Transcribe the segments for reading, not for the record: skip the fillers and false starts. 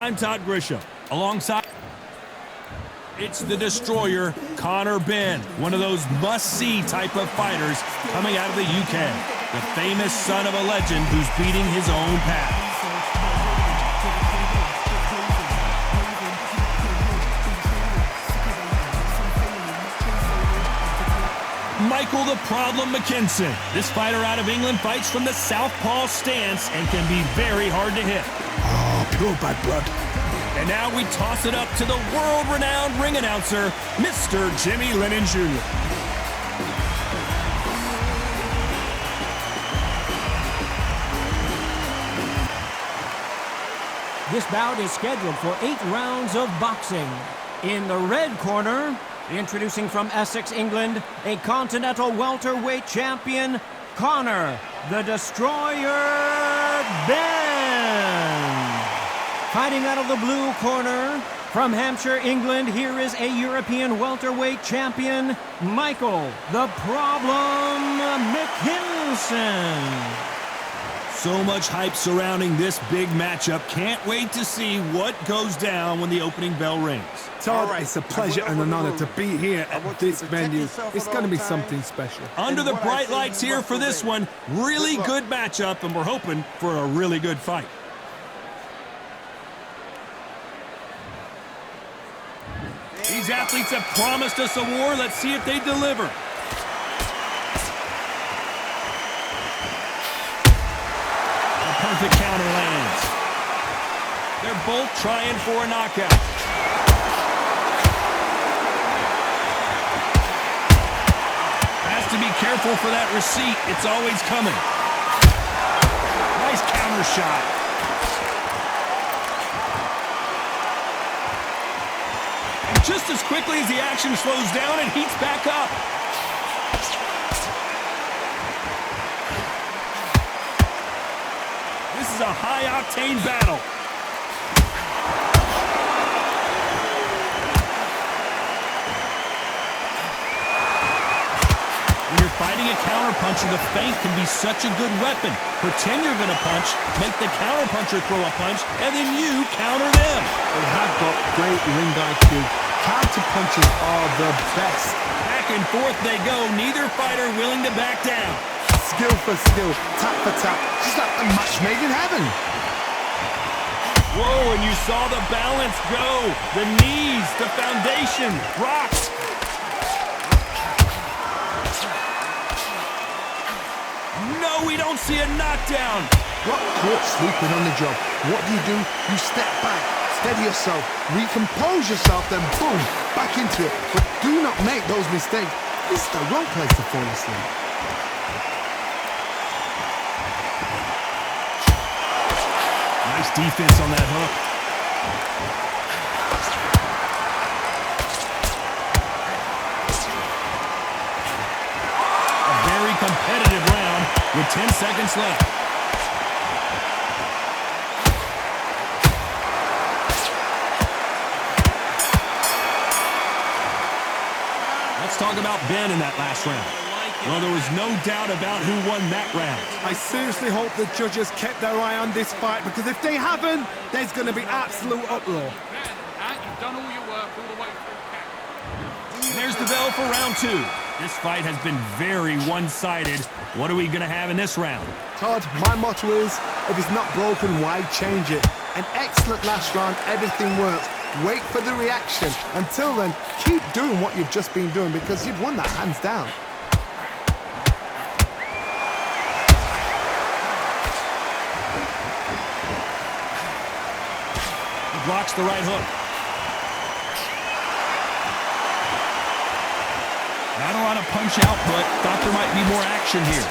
I'm Todd Grisham. Alongside, it's the Destroyer, Conor Benn, one of those must-see type of fighters coming out of the UK. The famous son of a legend who's beating his own path. Michael the Problem McKinson. This fighter out of England fights from the southpaw stance and can be very hard to hit. Oh, pure bad blood. And now we toss it up to the world-renowned ring announcer, Mr. Jimmy Lennon Jr. This bout is scheduled for 8 rounds of boxing. In the red corner, introducing from Essex, England, a continental welterweight champion, Conor the Destroyer Benn. Fighting out of the blue corner, from Hampshire, England, here is a European welterweight champion, Michael the Problem McKinson. So much hype surrounding this big matchup. Can't wait to see what goes down when the opening bell rings. Todd, it's a pleasure and an honor to be here at this venue. It's going to be something special. Under the bright lights here for this one, really good matchup, and we're hoping for a really good fight. These athletes have promised us a war. Let's see if they deliver. A perfect counter lands. They're both trying for a knockout. Has to be careful for that receipt. It's always coming. Nice counter shot. Just as quickly as the action slows down, it heats back up. This is a high-octane battle. When you're fighting a counterpuncher, the feint can be such a good weapon. Pretend you're going to punch, make the counterpuncher throw a punch, and then you counter them. They have got great ring IQ. Counter punches are the best. Back and forth they go, neither fighter willing to back down. Skill for skill, tap for tap, just like a match made in heaven. Whoa, and you saw the balance go. The knees, the foundation, rocks. No, we don't see a knockdown. Got caught sleeping on the job. What do? You step back, steady yourself, recompose yourself, then boom, back into it. But do not make those mistakes. This is the wrong place to fall asleep. Nice defense on that hook. A very competitive round with 10 seconds left. Let's talk about Benn in that last round. Well, there was no doubt about who won that round. I seriously hope the judges kept their eye on this fight, because if they haven't, there's going to be absolute uproar. You've done all your work all the way through. There's the bell for round 2. This fight has been very one-sided. What are we going to have in this round? Todd, my motto is, if it's not broken, why change it? An excellent last round, everything works. Wait for the reaction. Until then, keep doing what you've just been doing, because you've won that hands down. He blocks the right hook. Not a lot of punch output. Thought there might be more action here.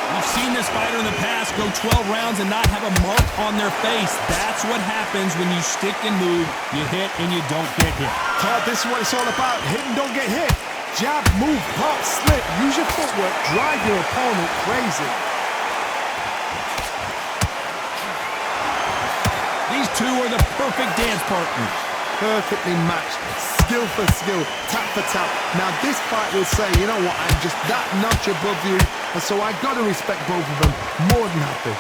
We've seen this fighter in the past go 12 rounds and not have a mark on their face. That's what happens when you stick and move. You hit and you don't get hit. Todd, this is what it's all about. Hit and don't get hit. Jab, move, pop, slip. Use your footwork. Drive your opponent crazy. These two are the perfect dance partners. Perfectly matched. skill for skill, tap for tap. Now this fight will say, you know what, I'm just that notch above you, and so I got to respect both of them. More than happy.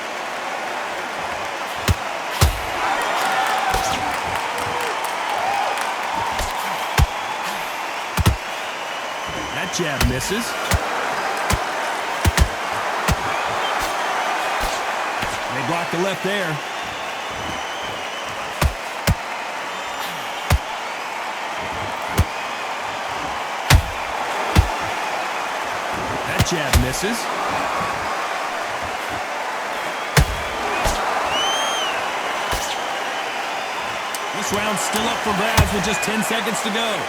That jab misses. They block the left there. That jab misses. This round's still up for grabs with just 10 seconds to go.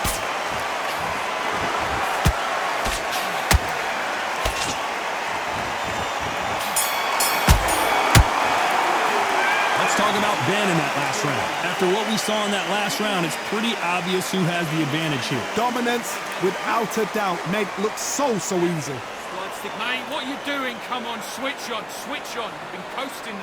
Talk about Ben in that last round. After what we saw in that last round, it's pretty obvious who has the advantage here. Dominance, without a doubt, made it look so easy. Slide stick, mate. What are you doing? Come on, switch on, switch on. You've been coasting.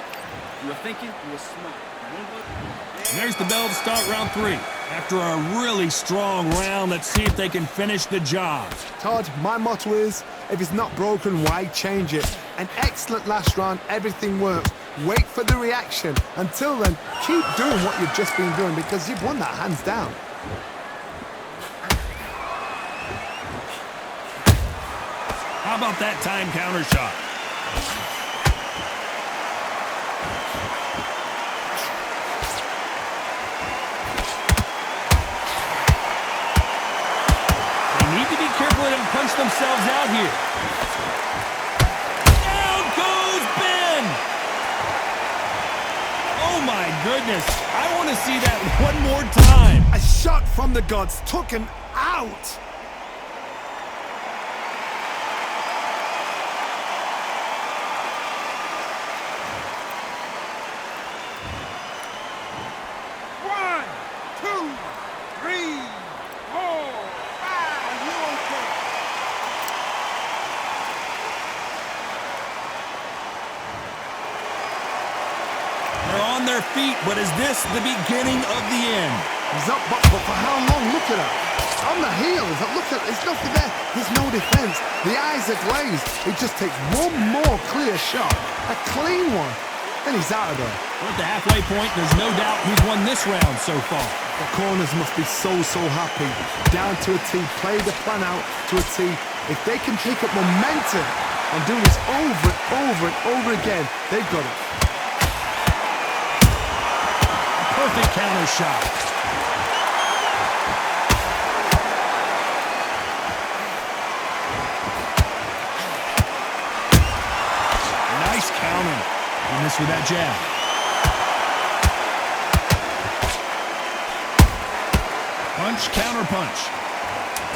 You were thinking, you were smart. And there's the bell to start round 3. After a really strong round, let's see if they can finish the job. Todd, my motto is, if it's not broken, why change it? An excellent last round, everything worked. Wait for the reaction. Until then, keep doing what you've just been doing because you've won that hands down. How about that time counter shot? They need to be careful they don't punch themselves out here. Down goes Ben! Oh my goodness, I want to see that one more time. A shot from the gods took him out. Their feet, but is this the beginning of the end? He's up, but for how long? Look at that. On the heels, look at, there's nothing there. There's no defense. The eyes are glazed. It just takes one more clear shot, a clean one, then he's out of there. We're at the halfway point. There's no doubt who's won this round so far. The corners must be so happy. Down to a T, play the plan out to a T. If they can pick up momentum and do this over and over again, they've got it. Perfect counter shot. Nice counter. You missed with that jab. Punch, counter punch.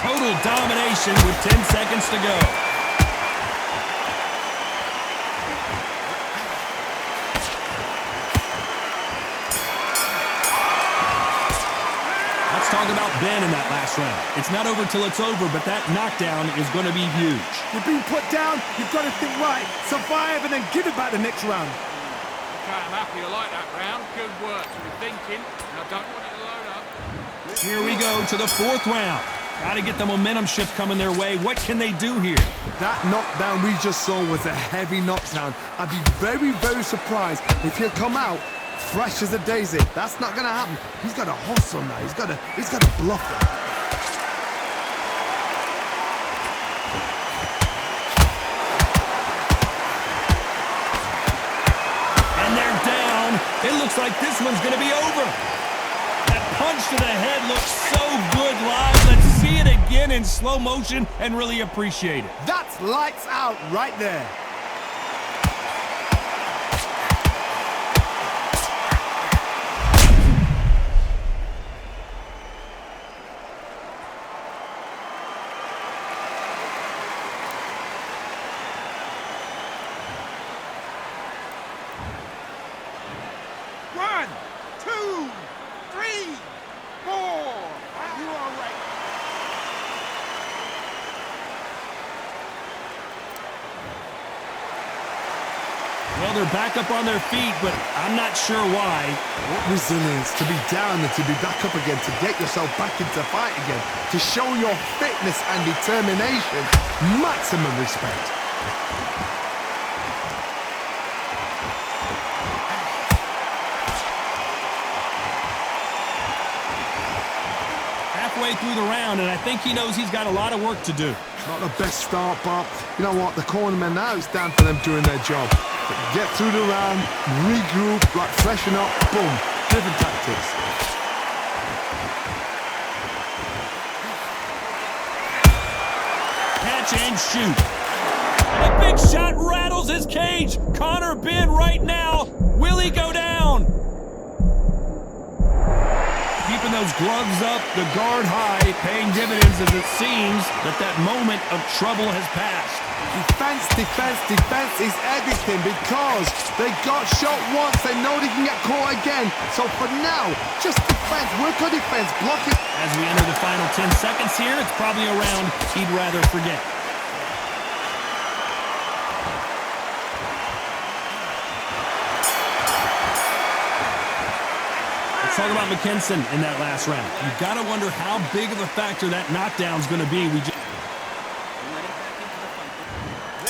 Total domination with 10 seconds to go. Talk about Ben in that last round. It's not over till it's over, but that knockdown is going to be huge. You've been put down, you've got to think right, survive, and then give it back the next round. Okay, I'm happy. I like that round. Good work. You were thinking, and I don't want you to load up. Here we go to the 4th round. Got to get the momentum shift coming their way. What can they do here? That knockdown we just saw was a heavy knockdown. I'd be very surprised if he'll come out fresh as a daisy. That's not going to happen. He's got to hustle now. He's got to bluff it. And they're down. It looks like this one's going to be over. That punch to the head looks so good live. Let's see it again in slow motion and really appreciate it. That's lights out right there. Well, they're back up on their feet, but I'm not sure why. What resilience to be down and to be back up again, to get yourself back into fight again, to show your fitness and determination. Maximum respect. Halfway through the round, and I think he knows he's got a lot of work to do. Not the best start, but you know what? The cornermen now, it's down for them doing their job. Get through the round, regroup, like freshen up, boom, different tactics. Catch and shoot. And a big shot rattles his cage. Conor Benn right now. Will he go down? Keeping those gloves up, the guard high, paying dividends as it seems that moment of trouble has passed. Defense, defense, defense is everything because they got shot once. They know they can get caught again. So for now, just defense, work on defense, block it. As we enter the final 10 seconds here, it's probably a round he'd rather forget. Let's talk about McKinson in that last round. You've got to wonder how big of a factor that knockdown's going to be.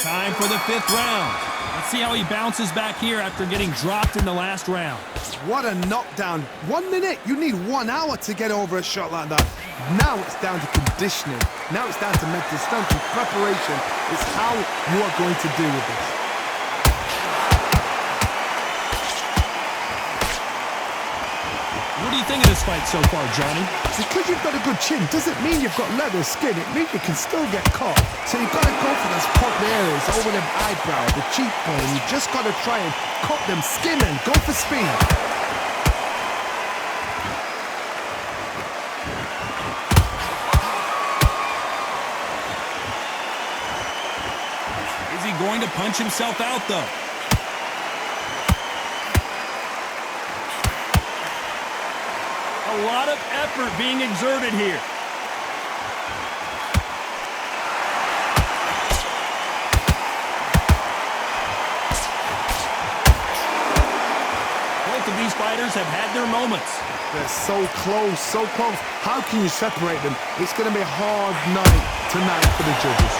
Time for the 5th round. Let's see how he bounces back here after getting dropped in the last round. What a knockdown. 1 minute, you need 1 hour to get over a shot like that. Now it's down to conditioning. Now it's down to mental strength and preparation. It's how you are going to deal with this. What do you think of this fight so far, Johnny? Because you've got a good chin doesn't mean you've got leather skin. It means you can still get caught. So you've got to go for those pop areas over the eyebrow, the cheekbone. You just got to try and cut them, skin them, go for speed. Is he going to punch himself out, though? A lot of effort being exerted here. Both of these fighters have had their moments. They're so close, so close. How can you separate them? It's going to be a hard night tonight for the judges.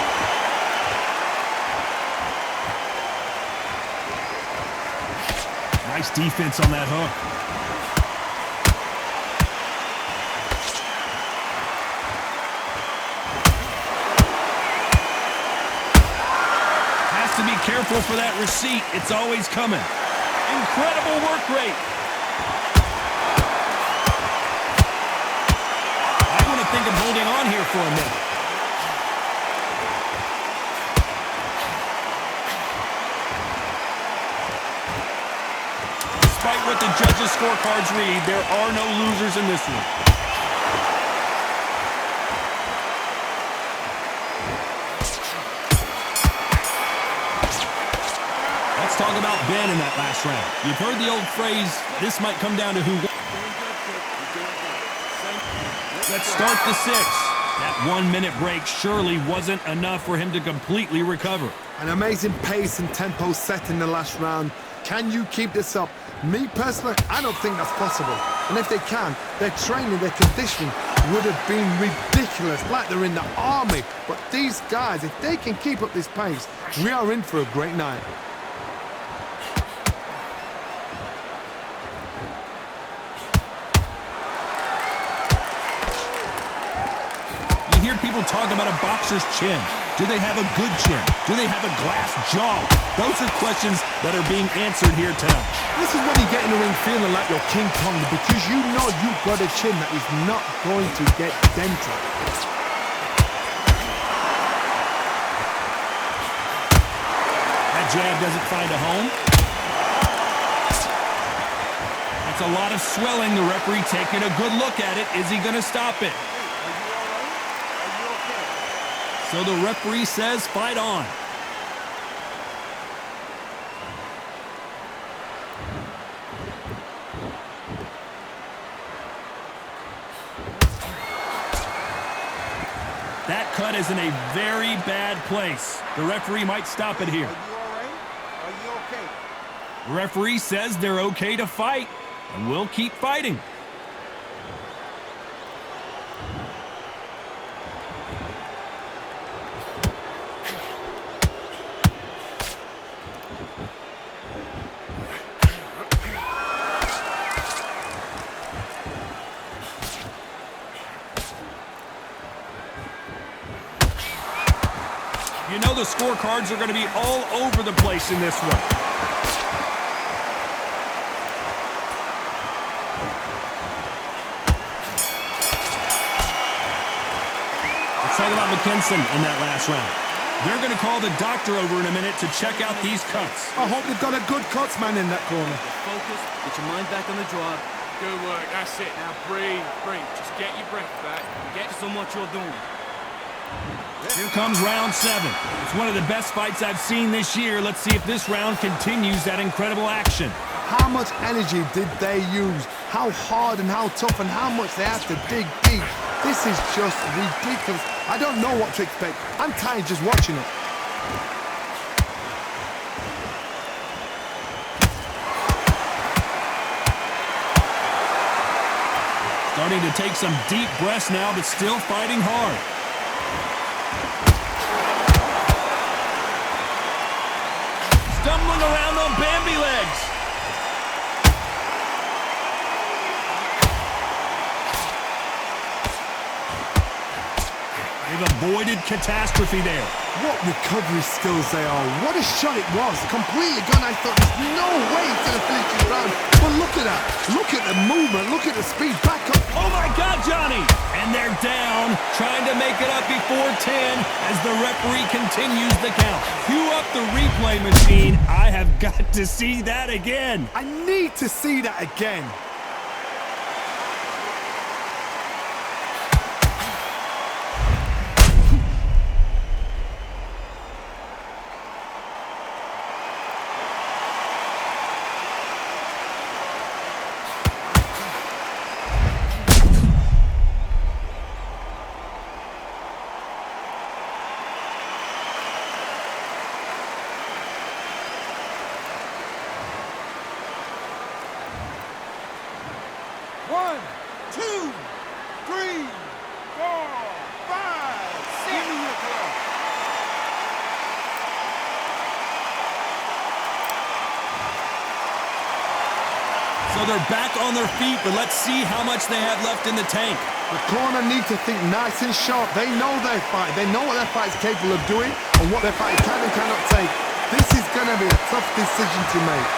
Nice defense on that hook. To be careful for that receipt. It's always coming. Incredible work rate. I want to think of holding on here for a minute. Despite what the judges' scorecards read, there are no losers in this one. Talk about Ben in that last round. You've heard the old phrase, this might come down to who won. Let's start the 6th. That 1 minute break surely wasn't enough for him to completely recover. An amazing pace and tempo set in the last round. Can you keep this up? Me personally, I don't think that's possible. And if they can, their training, their conditioning would have been ridiculous, like they're in the army. But these guys, if they can keep up this pace, we are in for a great night. People talk about a boxer's chin. Do they have a good chin? Do they have a glass jaw? Those are questions that are being answered here tonight. This is when you get in the ring feeling like you're King Kong because you know you've got a chin that is not going to get dented. That jab doesn't find a home. That's a lot of swelling. The referee taking a good look at it. Is he going to stop it? So the referee says, fight on. That cut is in a very bad place. The referee might stop it here. Are you all right? Are you okay? The referee says they're okay to fight, and we'll keep fighting. You know the scorecards are going to be all over the place in this one. Let's talk about McKinson in that last round. They're going to call the doctor over in a minute to check out these cuts. I hope they've got a good cuts man in that corner. Focus, get your mind back on the job. Good work, that's it. Now breathe, breathe. Just get your breath back. Get on what you're doing. Here comes round 7. It's one of the best fights I've seen this year. Let's see if this round continues that incredible action. How much energy did they use? How hard and how tough and how much they had to dig deep. This is just ridiculous. I don't know what to expect. I'm tired just watching it. Starting to take some deep breaths now, but still fighting hard. Stumbling around on Bambi legs. They've avoided catastrophe there. What recovery skills they are. What a shot it was. Completely gone. I thought there's no way he's going to finish this round. But look at that. Look at the movement. Look at the speed. Back up. Oh my God, Johnny! And they're down, trying to make it up before 10 as the referee continues the count. Cue up the replay machine. I have got to see that again. I need to see that again. One, two, three, four, five, six. Give me your glove. So they're back on their feet, but let's see how much they have left in the tank. The corner need to think nice and sharp. They know their fight. They know what their fight is capable of doing and what their fight can and cannot take. This is going to be a tough decision to make.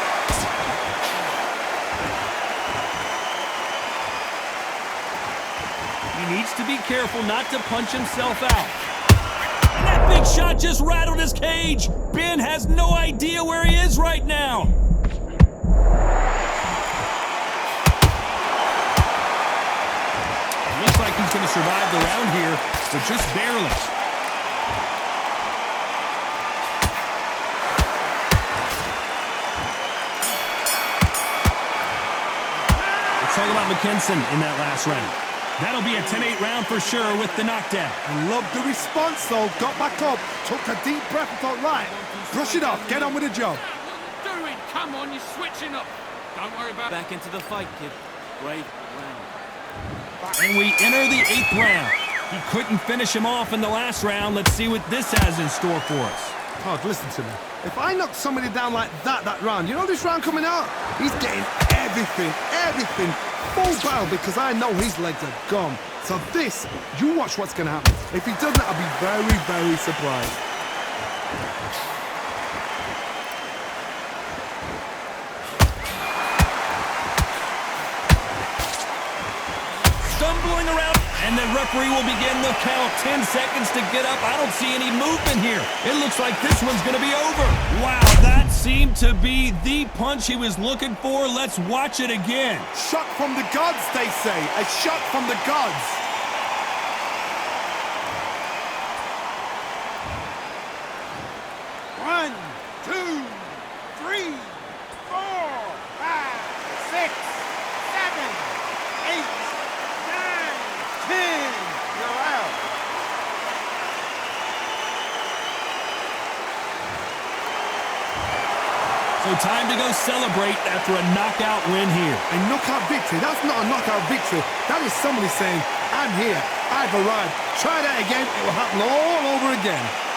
He needs to be careful not to punch himself out. And that big shot just rattled his cage. Ben has no idea where he is right now. Looks like he's going to survive the round here, but just barely. Let's talk about McKinson in that last round. That'll be a 10-8 round for sure with the knockdown. I love the response though. Got back up, took a deep breath and thought, right, brush it off, get on with the job. What are you doing? Come on, you're switching up. Don't worry about Back into the fight, kid. Great round. And we enter the 8th round. He couldn't finish him off in the last round. Let's see what this has in store for us. Todd, listen to me. If I knock somebody down like that round, you know this round coming out? He's getting everything, full barrel because I know his legs are gone. So this, you watch what's going to happen. If he doesn't, I'll be very, very surprised. Stumbling around, and the referee will begin the count. 10 seconds to get up. I don't see any movement here. It looks like this one's going to be over. Wow, that seemed to be the punch he was looking for. Let's watch it again. Shot from the gods, they say. A shot from the gods. One, two, three, four, five, six, seven, eight, nine, 10. You're out. So time to go celebrate after a knockout win here. A knockout victory? That's not a knockout victory. That is somebody saying, I'm here, I've arrived. Try that again, it will happen all over again.